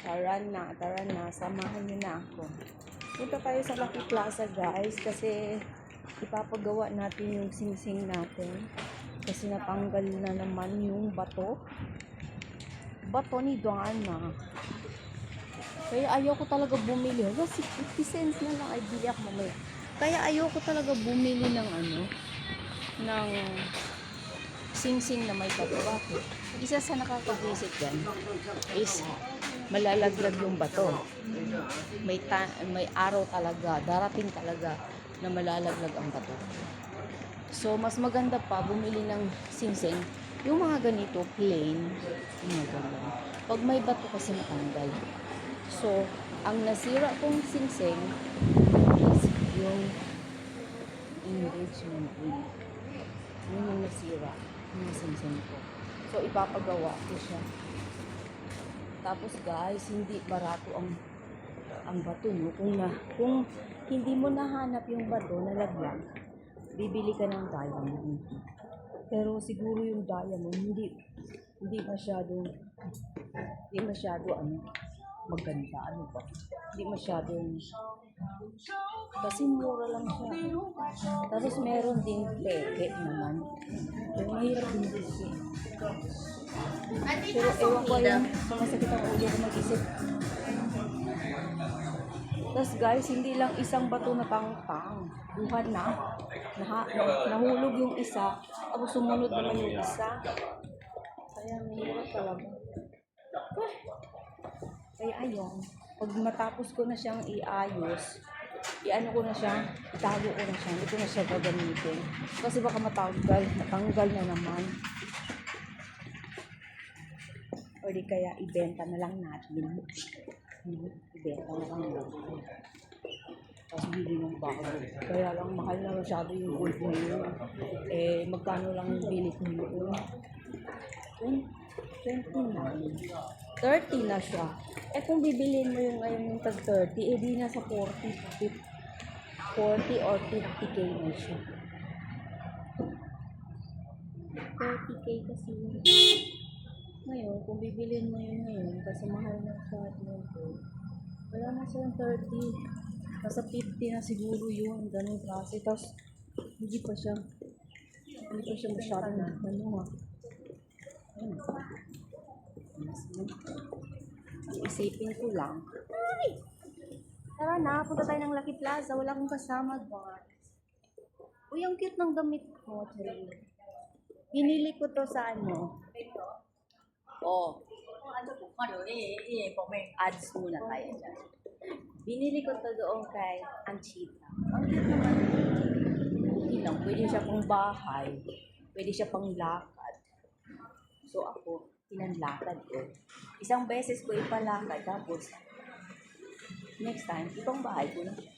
Tara na, samahan niyo na ako. Punta tayo sa Lucky Plaza guys, kasi ipapagawa natin yung singsing natin. Kasi natanggal na naman yung bato ni Donna. Kaya ayoko talaga bumili. Kasi 50 cents na lang ay bili ako mamaya. Kaya ayoko talaga bumili ng ng singsing na may bato. Bakit? Isa sa nakakavisit dyan is malalaglag yung bato. May araw talaga, darating talaga na malalaglag ang bato. So, mas maganda pa bumili ng singsing, yung mga ganito, plain, yung mga ganyan. Pag may bato kasi matanggal. So, ang nasira kong singsing is yung engagement ring. Yun yung nasira, yung singsing ko. So, ipapagawa ko siya. Tapos guys, hindi barato ang bato nyo. Kung hindi mo nahanap yung bato na laglag, bibili ka ng diamond. Pero siguro yung diamond hindi masyado maganda, hindi masyadong, kasi mura lang siya. Tapos meron din peke naman. Pero mahirap din kasi. Pero ewan ko yung sumasakit ang ulo ko mag-isip. Tapos guys, hindi lang isang bato na tang-tang. Buhan na. Nahulog yung isa. Tapos sumunod naman yung isa. Kaya mahirap talaga. Kaya ayun. Pag matapos ko na siyang iayos, ko na siya, itago ko na siya. Hindi ko na siya gagamitin. Kasi baka matanggal na naman. O di kaya ibenta na lang natin. Ibenta na lang natin. Tapos bili ng bago. Kaya lang mahal na masyado yung gold ngayon. Magkano lang yung bili ko yun? 29. 30 na siya. Kung bibilin mo yung ngayon yung tag 30, di na sa 40 or 50k na siya. 30k kasi ngayon, kung bibilin mo yun ngayon, kasi mahal na siya at wala na siyang 30. Nasa 50 na siguro yun, ganun klase. Tapos, hindi pa siya masyadong Iisipin ko lang. Tara na, punta tayo ng Lucky Plaza. Wala akong kasama, guys. Uy, ang cute ng damit ko. Binili ko to sa ads muna tayo dyan. Binili ko to doon kay Anchita. Ang cute naman. Hindi lang, pwede siya pang bahay. Pwede siya pang lakad. So ako, pinanlakad ko. Isang beses ko ipalakad. Tapos, next time, ibang bahay ko na siya.